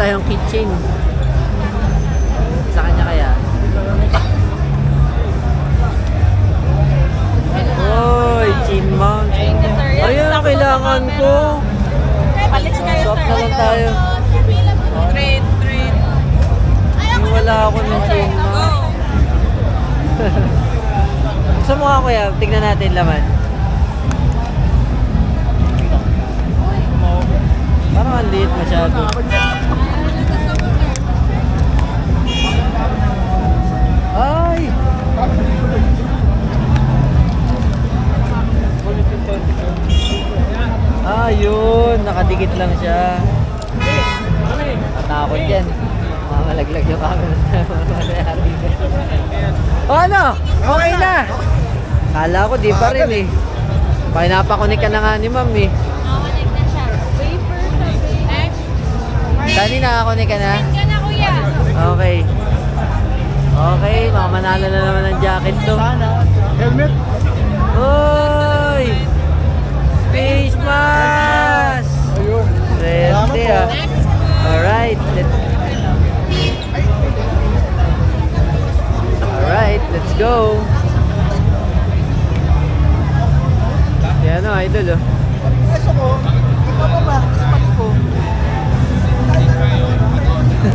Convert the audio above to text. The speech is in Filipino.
tayong kitchen. Sa kanya kaya? Oy, chin mount. Ayun ang kailangan ko. Palit kayo, Swap sir. na lang tayo. Trade. Wala ako ng chin mount. Gusto mo nga kuya, tignan natin laman. Parang ang liit masyado. Ay! Yun. Nakadikit lang siya. Natakot yan. Mamalaglag yung camera. Ano? Okay na! Kala ko di pa rin eh. Pinapakunik ka na nga ni ma'am eh. Nakakonek na siya. Wafer sabi. Next. Dani, nakakunik ka na? Ka na, kuya. Okay. Okay, makamanalo na naman ng jacket to. Helmet. Uy! Face mask! Ayun. Swerte ah. Next. Alright, let's go. Yan o, idol oh.